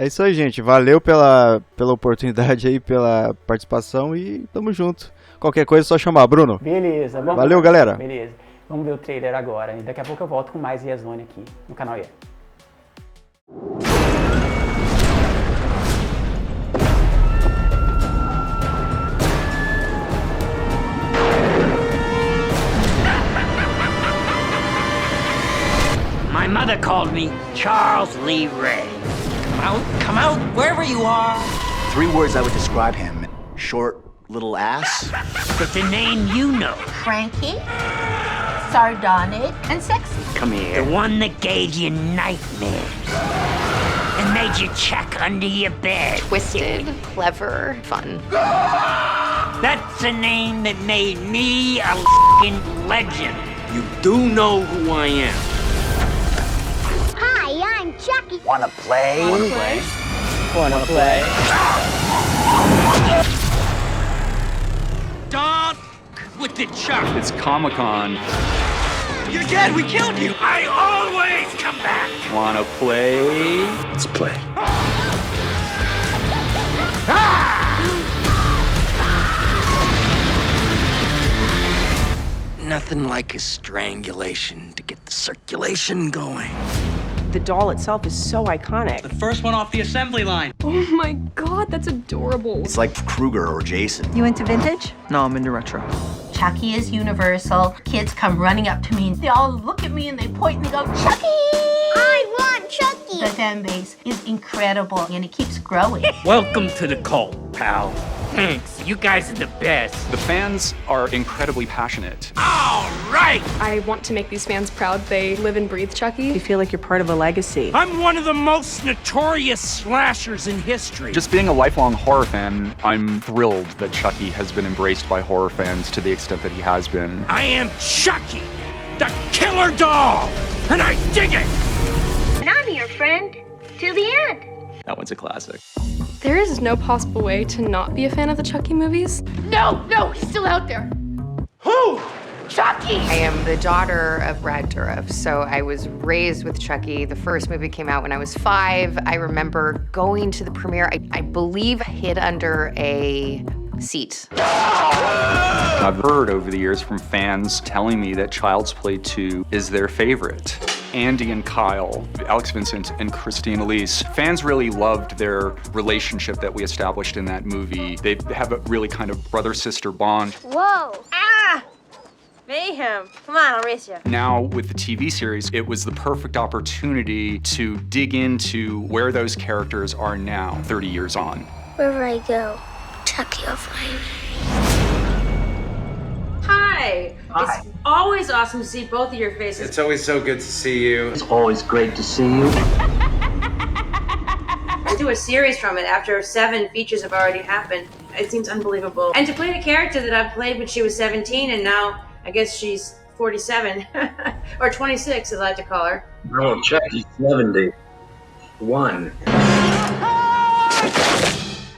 É isso aí, gente. Valeu pela oportunidade aí, pela participação e tamo junto. Qualquer coisa é só chamar, Bruno. Beleza. Valeu, galera. Beleza. Vamos ver o trailer agora. E daqui a pouco eu volto com mais Yeeaah aqui no canal Yeeaah. My mother called me Charles Lee Ray. Come out, wherever you are. 3 words I would describe him. Short, little ass. It's a name you know. Cranky, sardonic, and sexy. Come here. The one that gave you nightmares. And made you check under your bed. Twisted, clever, fun. That's a name that made me a f***ing legend. You do know who I am. Hi, I'm Chucky. Wanna play? Wanna play? Don't with the Chuck. It's Comic-Con. You're dead. We killed you. I always come back. Wanna play? Let's play. Nothing like a strangulation to get the circulation going. The doll itself is so iconic. The first one off the assembly line. Oh my god, that's adorable. It's like Kruger or Jason. You into vintage? No, I'm into retro. Chucky is universal. Kids come running up to me and they all look at me and they point and they go, Chucky! I want Chucky! The fan base is incredible and it keeps growing. Welcome to the cult, pal. Thanks. You guys are the best. The fans are incredibly passionate. All right. I want to make these fans proud. They live and breathe Chucky. You feel like you're part of a legacy. I'm one of the most notorious slashers in history. Just being a lifelong horror fan, I'm thrilled that Chucky has been embraced by horror fans to the extent that he has been. I am Chucky, the killer doll, and I dig it. And I'm your friend till the end. That one's a classic. There is no possible way to not be a fan of the Chucky movies. No, he's still out there. Who? Chucky! I am the daughter of Brad Dourif, so I was raised with Chucky. The first movie came out when I was 5. I remember going to the premiere, I believe hid under a seat. I've heard over the years from fans telling me that Child's Play 2 is their favorite. Andy and Kyle, Alex Vincent and Christine Elise. Fans really loved their relationship that we established in that movie. They have a really kind of brother-sister bond. Whoa! Ah! Mayhem. Come on, I'll race you. Now, with the TV series, it was the perfect opportunity to dig into where those characters are now, 30 years on. Wherever I go, Chucky will find me. Hi. It's always awesome to see both of your faces. It's always so good to see you. It's always great to see you. I do a series from it after 7 features have already happened. It seems unbelievable. And to play the character that I played when she was 17 and now I guess she's 47 or 26 as I like to call her. No, Chucky's 71.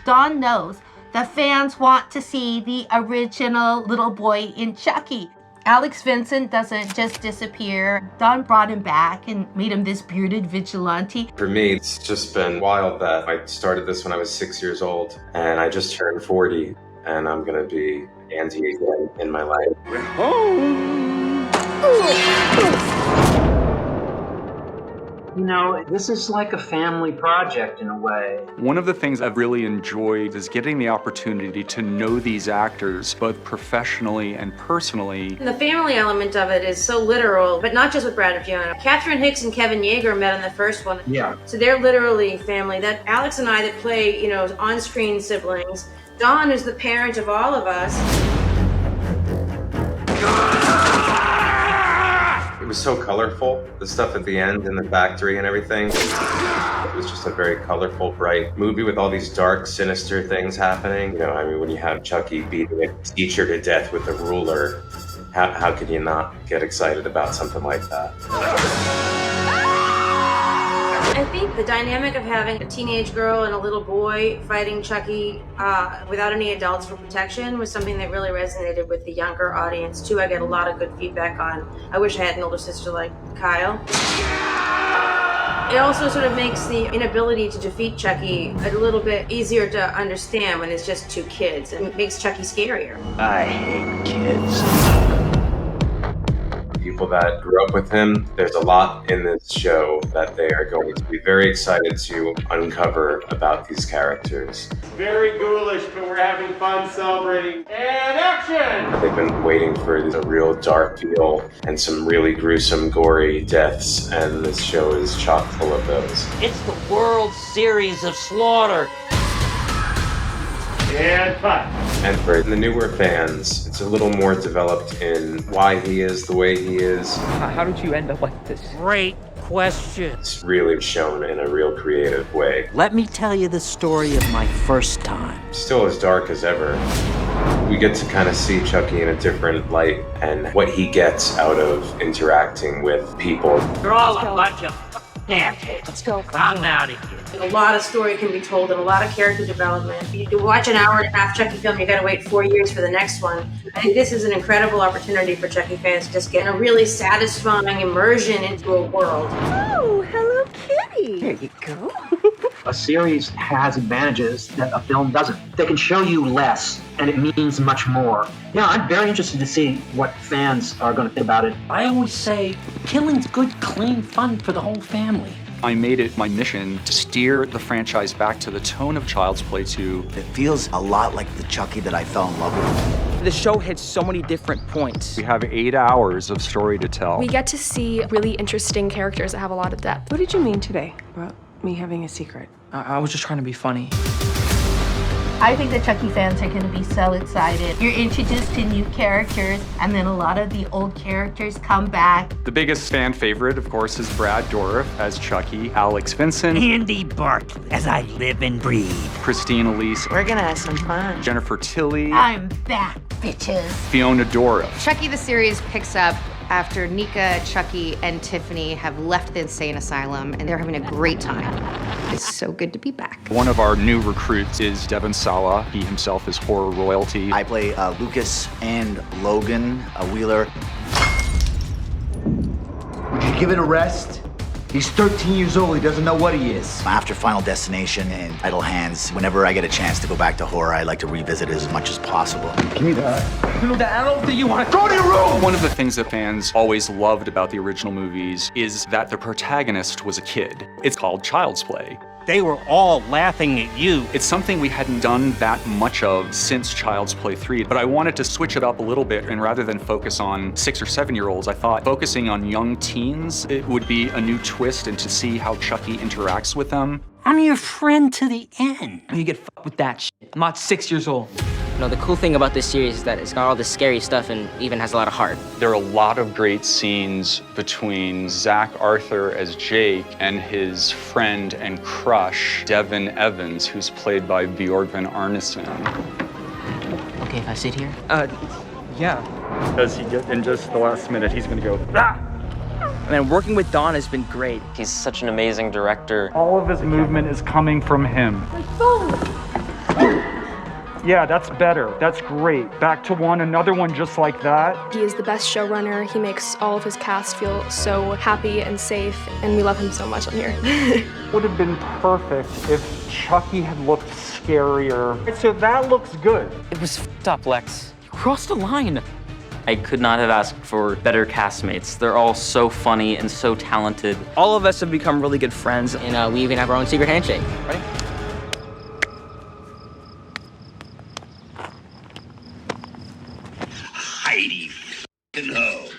Dawn knows the fans want to see the original little boy in Chucky. Alex Vincent doesn't just disappear. Dawn brought him back and made him this bearded vigilante. For me, it's just been wild that I started this when I was 6 years old, and I just turned 40, and I'm gonna be Andy again in my life. We're home! You know, this is like a family project in a way. One of the things I've really enjoyed is getting the opportunity to know these actors, both professionally and personally. And the family element of it is so literal, but not just with Brad and Fiona. Catherine Hicks and Kevin Yeager met in the first one. Yeah. So they're literally family. That Alex and I that play, you know, on-screen siblings. Dawn is the parent of all of us. It was so colorful, the stuff at the end in the factory and everything. It was just a very colorful, bright movie with all these dark, sinister things happening. You know, I mean, when you have Chucky beating a teacher to death with a ruler, how could you not get excited about something like that? I think the dynamic of having a teenage girl and a little boy fighting Chucky without any adults for protection was something that really resonated with the younger audience too. I get a lot of good feedback on. I wish I had an older sister like Kyle. It also sort of makes the inability to defeat Chucky a little bit easier to understand when it's just two kids, and it makes Chucky scarier. I hate kids. People that grew up with him, there's a lot in this show that they are going to be very excited to uncover about these characters. Very ghoulish, but we're having fun celebrating. And action! They've been waiting for a real dark feel and some really gruesome, gory deaths, and this show is chock full of those. It's the World Series of Slaughter. And cut. And for the newer fans, it's a little more developed in why he is the way he is. How did you end up like this? Great question. It's really shown in a real creative way. Let me tell you the story of my first time. Still as dark as ever. We get to kind of see Chucky in a different light and what he gets out of interacting with people. You're all a bunch of damn kids. Let's go. I'm out of here. A lot of story can be told and a lot of character development. If you watch an hour and a half Chucky film, you gotta wait 4 years for the next one. I think this is an incredible opportunity for Chucky fans to just get a really satisfying immersion into a world. Oh, hello, kitty. There you go. A series has advantages that a film doesn't. They can show you less, and it means much more. Yeah, I'm very interested to see what fans are going to think about it. I always say, killing's good, clean fun for the whole family. I made it my mission to steer the franchise back to the tone of Child's Play 2. It feels a lot like the Chucky that I fell in love with. The show hits so many different points. We have 8 hours of story to tell. We get to see really interesting characters that have a lot of depth. What did you mean today about me having a secret? I was just trying to be funny. I think the Chucky fans are going to be so excited. You're introduced to new characters, and then a lot of the old characters come back. The biggest fan favorite, of course, is Brad Dourif as Chucky, Alex Vincent, Andy Barkley, as I live and breathe. Christine Elise, We're gonna have some fun. Jennifer Tilly, I'm back, bitches. Fiona Dourif. Chucky the series picks up after Nika, Chucky, and Tiffany have left the insane asylum, and they're having a great time. It's so good to be back. One of our new recruits is Devon Sawa. He himself is horror royalty. I play Lucas and Logan Wheeler. Would you give it a rest? He's 13 years old, he doesn't know what he is. After Final Destination and Idle Hands, whenever I get a chance to go back to horror, I like to revisit it as much as possible. Give me that. No, Dad, I don't think you want to Go to your room! One of the things that fans always loved about the original movies is that the protagonist was a kid. It's called Child's Play. They were all laughing at you. It's something we hadn't done that much of since Child's Play 3, but I wanted to switch it up a little bit, and rather than focus on 6 or 7-year-olds, I thought focusing on young teens, it would be a new twist and to see how Chucky interacts with them. I'm your friend to the end. You get fucked with that shit. I'm not 6 years old. You know, the cool thing about this series is that it's got all this scary stuff and even has a lot of heart. There are a lot of great scenes between Zach Arthur as Jake and his friend and crush, Devin Evans, who's played by Bjorgvin Arneson. Okay, if I sit here? Yeah. As he gets in just the last minute, he's gonna go, ah! And then working with Don has been great. He's such an amazing director. All of his movement is coming from him. My phone! Yeah, that's better. That's great. Back to one, another one just like that. He is the best showrunner. He makes all of his cast feel so happy and safe, and we love him so much on here. Would have been perfect if Chucky had looked scarier. So that looks good. It was f***ed up, Lex. You crossed the line. I could not have asked for better castmates. They're all so funny and so talented. All of us have become really good friends, and we even have our own secret handshake. Ready? Heidi f***ing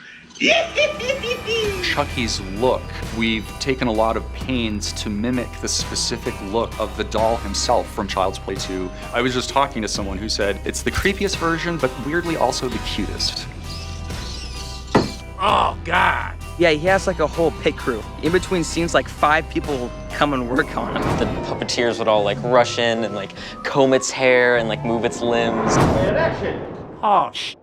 Chucky's look, we've taken a lot of pains to mimic the specific look of the doll himself from Child's Play 2. I was just talking to someone who said it's the creepiest version, but weirdly also the cutest. Oh, God. Yeah, he has like a whole pit crew. In between scenes, like 5 people come and work on him. The puppeteers would all like rush in and like comb its hair and like move its limbs. And action! Oh, shit.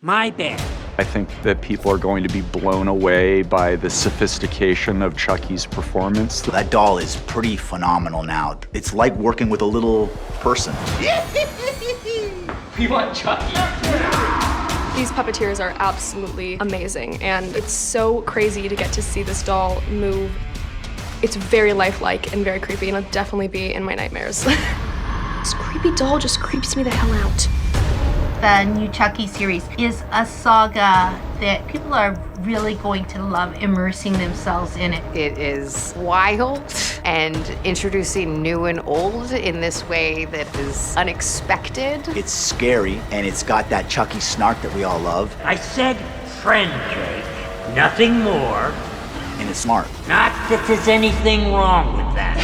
My bad. I think that people are going to be blown away by the sophistication of Chucky's performance. That doll is pretty phenomenal now. It's like working with a little person. We want Chucky. These puppeteers are absolutely amazing, and it's so crazy to get to see this doll move It's very lifelike and very creepy, and it'll definitely be in my nightmares. This creepy doll just creeps me the hell out. The new Chucky series is a saga that people are really going to love immersing themselves in it. It is wild and introducing new and old in this way that is unexpected. It's scary, and it's got that Chucky snark that we all love. I said friend cake, nothing more. And it's smart. Not that there's anything wrong with that.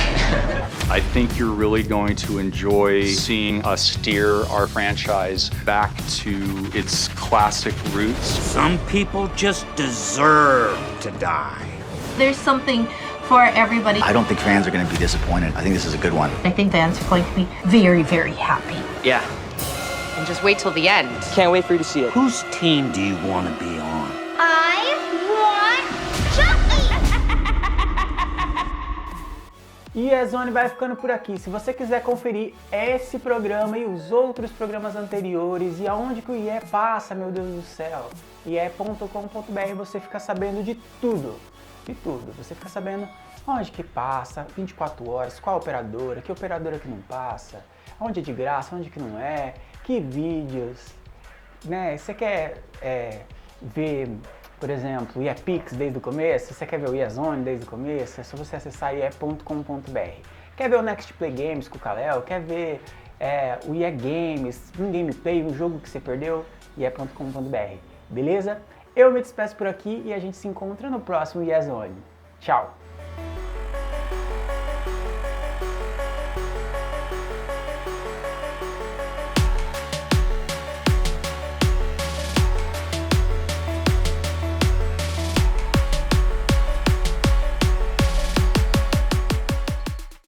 I think you're really going to enjoy seeing us steer our franchise back to its classic roots. Some people just deserve to die. There's something for everybody. I don't think fans are going to be disappointed. I think this is a good one. I think fans are going to be very, very happy. Yeah. And just wait till the end. Can't wait for you to see it. Whose team do you want to be on? I want Chucky! E a Zone vai ficando por aqui. Se você quiser conferir esse programa e os outros programas anteriores e aonde que o Yeeaah passa, meu Deus do céu, yeeaah.com.br, você fica sabendo de tudo. De tudo. Você fica sabendo onde que passa, 24 horas, qual operadora, que operadora que não passa, onde é de graça, onde que não é, que vídeos, né? Você quer ver, por exemplo, o Yeeaah Pix desde o começo? Você quer ver o Yeeaah Zone desde o começo? É só você acessar yeeaah.com.br. Quer ver o Next Play Games com o Kalel? Quer ver o Yeeaah Games, um gameplay, um jogo que você perdeu? yeeaah.com.br. Beleza? Eu me despeço por aqui e a gente se encontra no próximo Yeeaah Zone. Tchau!